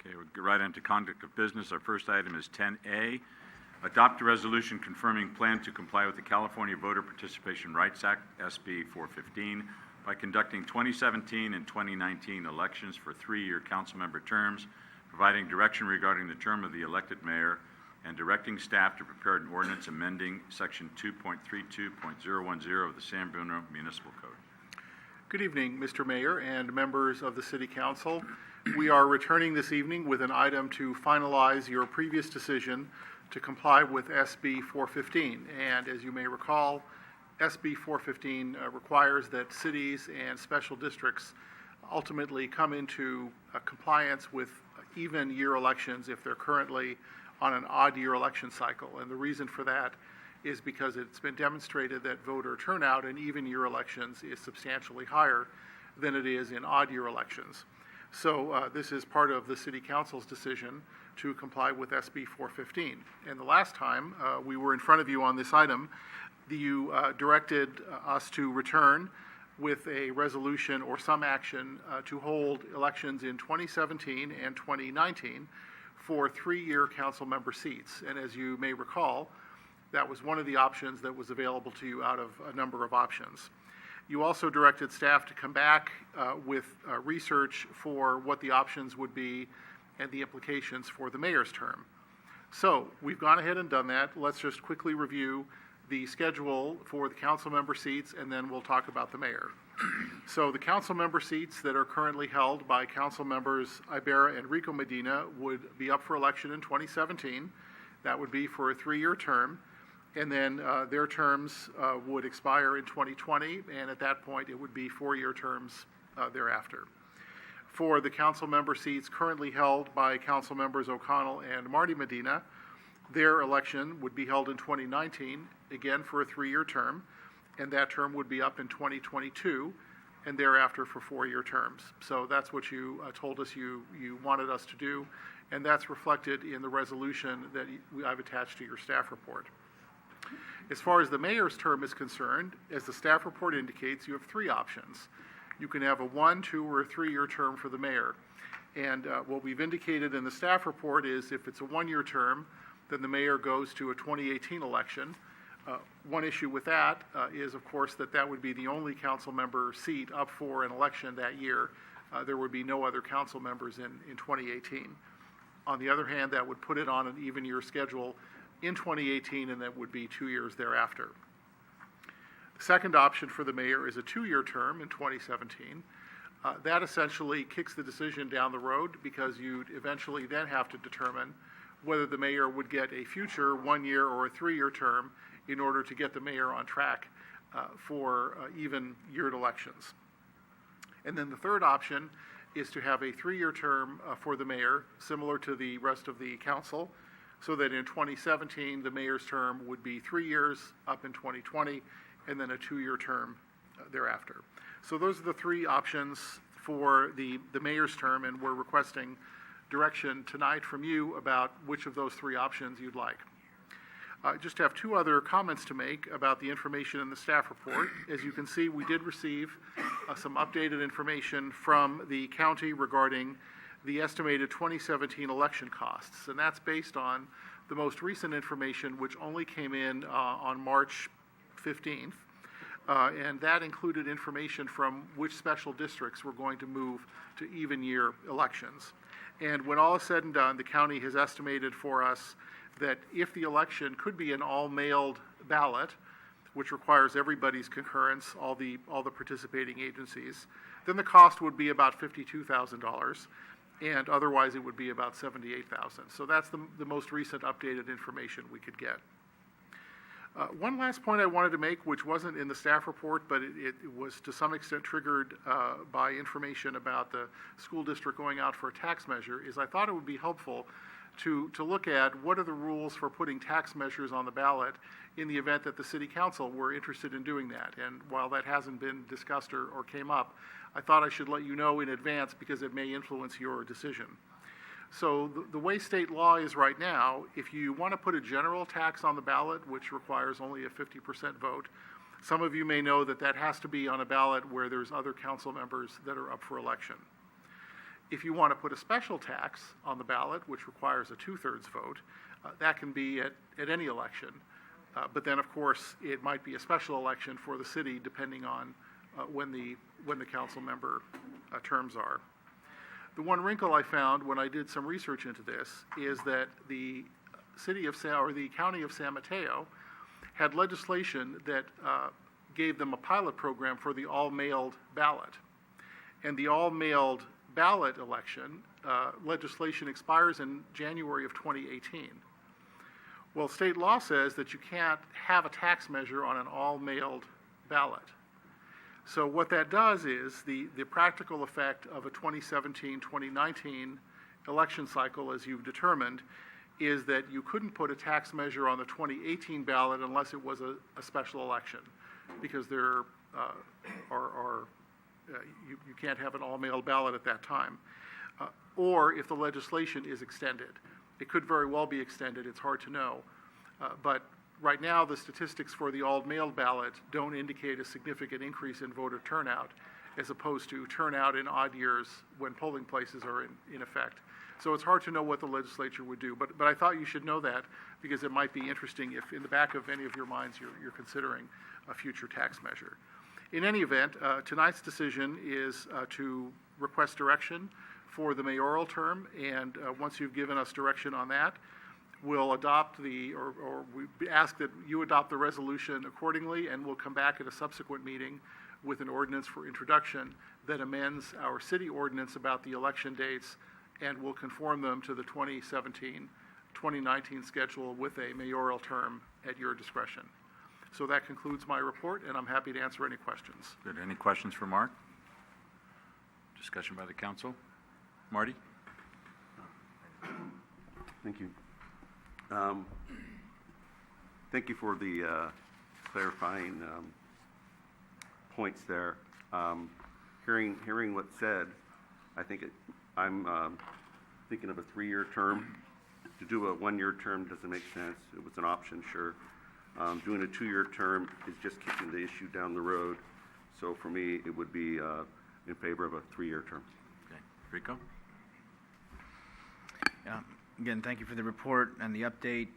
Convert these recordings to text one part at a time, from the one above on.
Okay, we'll get right into conduct of business. Our first item is 10A. Adopt a resolution confirming plan to comply with the California Voter Participation Rights Act, SB 415, by conducting 2017 and 2019 elections for 3-year council member terms, providing direction regarding the term of the elected mayor, and directing staff to prepare an ordinance amending Section 2.32.010 of the San Bruno Municipal Code. Good evening, Mr. Mayor and members of the City Council. We are returning this evening with an item to finalize your previous decision to comply with SB 415. And as you may recall, SB 415 requires that cities and special districts ultimately come into compliance with even year elections if they're currently on an odd year election cycle. And the reason for that is because it's been demonstrated that voter turnout in even year elections is substantially higher than it is in odd year elections. So this is part of the City Council's decision to comply with SB 415. And the last time we were in front of you on this item, you directed us to return with a resolution or some action to hold elections in 2017 and 2019 for 3-year council member seats. And as you may recall, that was one of the options that was available to you out of a number of options. You also directed staff to come back with research for what the options would be and the implications for the mayor's term. So we've gone ahead and done that. Let's just quickly review the schedule for the council member seats, and then we'll talk about the mayor. So the council member seats that are currently held by council members Ibarra and Rico Medina would be up for election in 2017. That would be for a 3-year term. And then their terms would expire in 2020, and at that point it would be 4-year terms thereafter. For the council member seats currently held by council members O'Connell and Marty Medina, their election would be held in 2019, again for a 3-year term, and that term would be up in 2022, and thereafter for 4-year terms. So that's what you told us you wanted us to do, and that's reflected in the resolution that I've attached to your staff report. As far as the mayor's term is concerned, as the staff report indicates, you have 3 options. You can have a 1, 2, or a 3-year term for the mayor. And what we've indicated in the staff report is if it's a 1-year term, then the mayor goes to a 2018 election. One issue with that is, of course, that would be the only council member seat up for an election that year. There would be no other council members in 2018. On the other hand, that would put it on an even year schedule in 2018, and that would be 2 years thereafter. The second option for the mayor is a 2-year term in 2017. That essentially kicks the decision down the road because you'd eventually then have to determine whether the mayor would get a future 1-year or a 3-year term in order to get the mayor on track for even yeared elections. And then the third option is to have a 3-year term for the mayor, similar to the rest of the council, so that in 2017, the mayor's term would be 3 years up in 2020, and then a 2-year term thereafter. So those are the 3 options for the mayor's term, and we're requesting direction tonight from you about which of those 3 options you'd like. I just have 2 other comments to make about the information in the staff report. As you can see, we did receive some updated information from the county regarding the estimated 2017 election costs, and that's based on the most recent information, which only came in on March 15th, and that included information from which special districts were going to move to even year elections. And when all is said and done, the county has estimated for us that if the election could be an all-mailed ballot, which requires everybody's concurrence, all the participating agencies, then the cost would be about $52,000. And otherwise it would be about $78,000. So that's the most recent updated information we could get. One last point I wanted to make, which wasn't in the staff report, but it was to some extent triggered by information about the school district going out for a tax measure, is I thought it would be helpful to look at what are the rules for putting tax measures on the ballot in the event that the City Council were interested in doing that. And while that hasn't been discussed or came up, I thought I should let you know in advance because it may influence your decision. So the way state law is right now, if you want to put a general tax on the ballot, which requires only a 50% vote, some of you may know that has to be on a ballot where there's other council members that are up for election. If you want to put a special tax on the ballot, which requires a 2/3 vote, that can be at any election. But then, of course, it might be a special election for the city depending on when the council member terms are. The one wrinkle I found when I did some research into this is that the county of San Mateo had legislation that gave them a pilot program for the all-mailed ballot. And the all-mailed ballot election legislation expires in January of 2018. Well, state law says that you can't have a tax measure on an all-mailed ballot. So what that does is the practical effect of a 2017-2019 election cycle, as you've determined, is that you couldn't put a tax measure on the 2018 ballot unless it was a special election, because there you can't have an all-mail ballot at that time. Or if the legislation is extended. It could very well be extended, it's hard to know. But right now, the statistics for the all-mail ballot don't indicate a significant increase in voter turnout, as opposed to turnout in odd years when polling places are in effect. So it's hard to know what the legislature would do. But I thought you should know that, because it might be interesting if in the back of any of your minds you're considering a future tax measure. In any event, tonight's decision is to request direction for the mayoral term, and once you've given us direction on that, we'll adopt or we ask that you adopt the resolution accordingly, and we'll come back at a subsequent meeting with an ordinance for introduction that amends our city ordinance about the election dates, and will conform them to the 2017-2019 schedule with a mayoral term at your discretion. So that concludes my report, and I'm happy to answer any questions. Good. Any questions for Mark? Discussion by the council? Marty? Thank you. Thank you for the clarifying points there. Hearing what's said, I think I'm thinking of a 3-year term. To do a 1-year term doesn't make sense. It was an option, sure. Doing a 2-year term is just kicking the issue down the road. So for me, it would be in favor of a 3-year term. Okay. Rico? Again, thank you for the report and the update.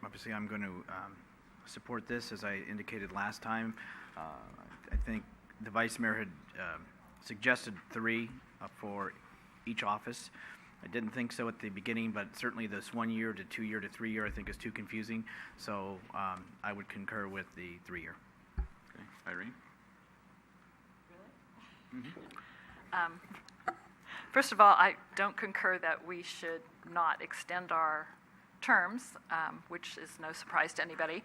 Obviously, I'm going to support this, as I indicated last time. I think the vice mayor had suggested 3 for each office. I didn't think so at the beginning, but certainly this 1 year to 2 year to 3 year I think is too confusing. So I would concur with the 3 year. Okay. Irene? Really? Mm-hmm. First of all, I don't concur that we should not extend our terms, which is no surprise to anybody.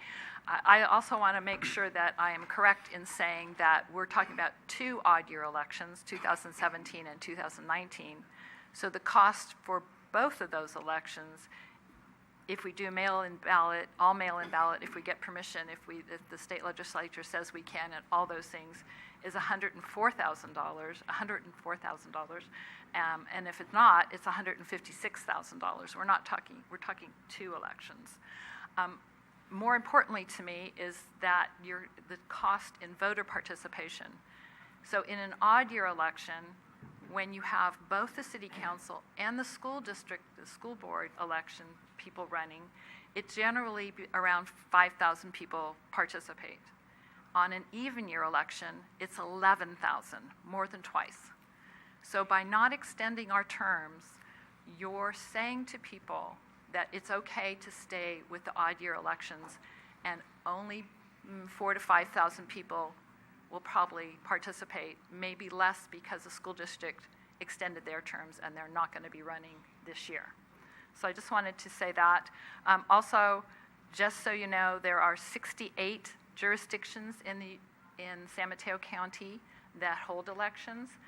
I also want to make sure that I am correct in saying that we're talking about 2 odd-year elections, 2017 and 2019. So the cost for both of those elections, if we do mail-in ballot, all mail-in ballot, if we get permission, if the state legislature says we can, and all those things, is $104,000. And if it's not, it's $156,000. We're talking 2 elections. More importantly to me is that the cost in voter participation. So in an odd year election, when you have both the city council and the school district, the school board election people running, it generally around 5,000 people participate. On an even year election, it's 11,000, more than twice. So by not extending our terms, you're saying to people that it's okay to stay with the odd year elections, and only 4,000 to 5,000 people will probably participate, maybe less because the school district extended their terms and they're not going to be running this year. So I just wanted to say that. Also, just so you know, there are 68 jurisdictions in San Mateo County that hold elections.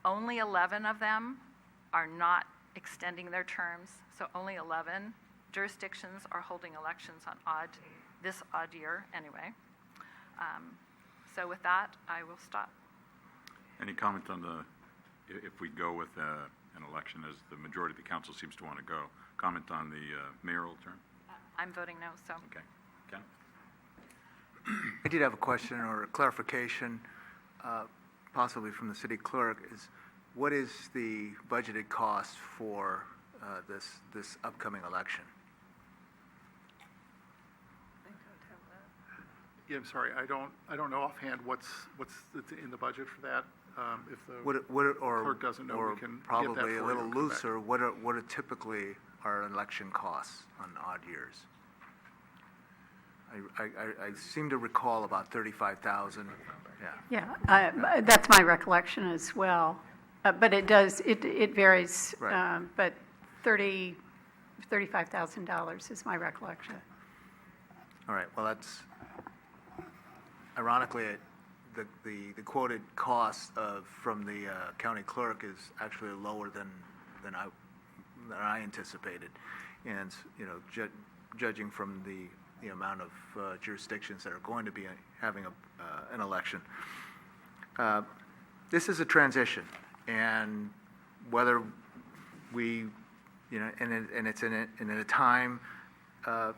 Only 11 of them are not extending their terms, so only 11 jurisdictions are holding elections on this odd year anyway. So with that, I will stop. Any comment on if we go with an election as the majority of the council seems to want to go, comment on the mayoral term? I'm voting no, so. Okay. Ken? I did have a question or a clarification, possibly from the city clerk. what is the budgeted cost for this upcoming election? Yeah, I'm sorry, I don't know offhand what's in the budget for that. If the clerk doesn't know, we can get that for you. Or probably a and little come back. looser, what are typically our election costs on odd years? I seem to recall about 35,000, yeah. Yeah, that's my recollection as well. But it varies. Right. But $35,000 is my recollection. All right, well, that's, ironically, the quoted cost from the county clerk is actually lower than I anticipated. And, you know, judging from the amount of jurisdictions that are going to be having an election. This is a transition, and whether we, you know, and it's in a time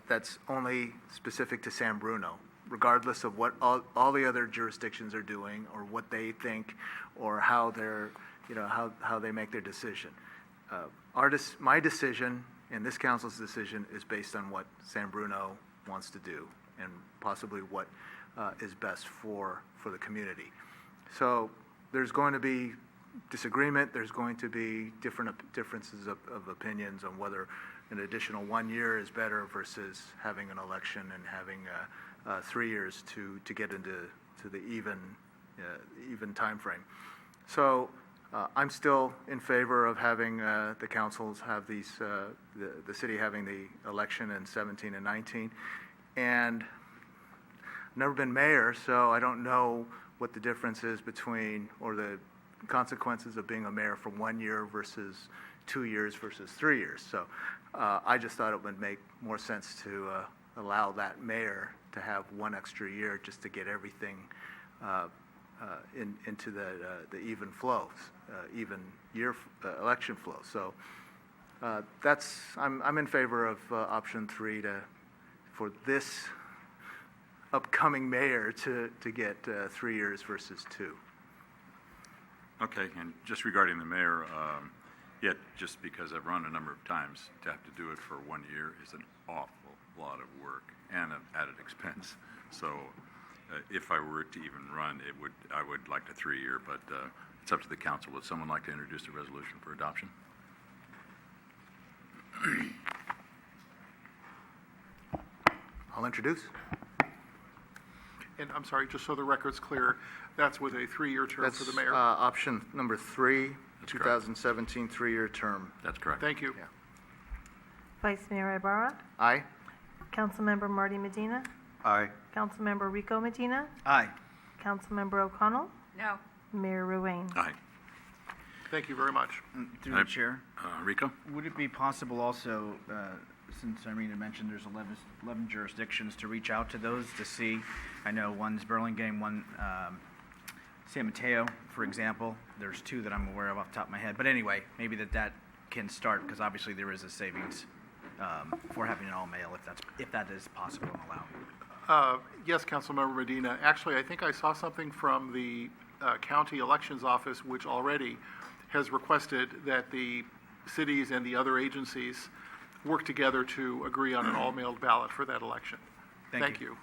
that's only specific to San Bruno, regardless of what all the other jurisdictions are doing or what they think or how they're, you know, how they make their decision. My decision and this council's decision is based on what San Bruno wants to do and possibly what is best for the community. So there's going to be disagreement. There's going to be differences of opinions on whether an additional 1 year is better versus having an election and having 3 years to get into the even time frame. So I'm still in favor of having the councils have these, the city having the election in 17 and 19. And I've never been mayor, so I don't know what the difference is between, or the consequences of being a mayor for 1 year versus 2 years versus 3 years. So I just thought it would make more sense to allow that mayor to have 1 extra year just to get everything into the even flows, even year election flow. So I'm in favor of option 3 for this upcoming mayor to get 3 years versus 2. Okay, and just regarding the mayor, yet just because I've run a number of times, to have to do it for 1 year is an awful lot of work and an added expense. So if I were to even run, I would like a 3 year, but it's up to the council. Would someone like to introduce a resolution for adoption? I'll introduce. And I'm sorry, just so the record's clear, that's with a 3-year term for the mayor? That's option number 3, That's correct. 2017 3-year term. That's correct. Thank you. Yeah. Vice Mayor Ibarra, Aye? Councilmember Marty Medina, Aye. Councilmember Rico Medina, Aye. Councilmember O'Connell, No. Mayor Ruane. Aye. Thank you very much. Through the chair, Rico? would it be possible also, since Irina mentioned there's 11 jurisdictions, to reach out to those to see? I know one's Burlingame, one San Mateo, for example. There's 2 that I'm aware of off the top of my head. But anyway, maybe that can start, because obviously there is a savings for having an all-mail, if that is possible and allowed. Yes, Councilmember Medina. Actually, I think I saw something from the county elections office, which already has requested that the cities and the other agencies work together to agree on an all-mailed ballot for that election. Thank you. you.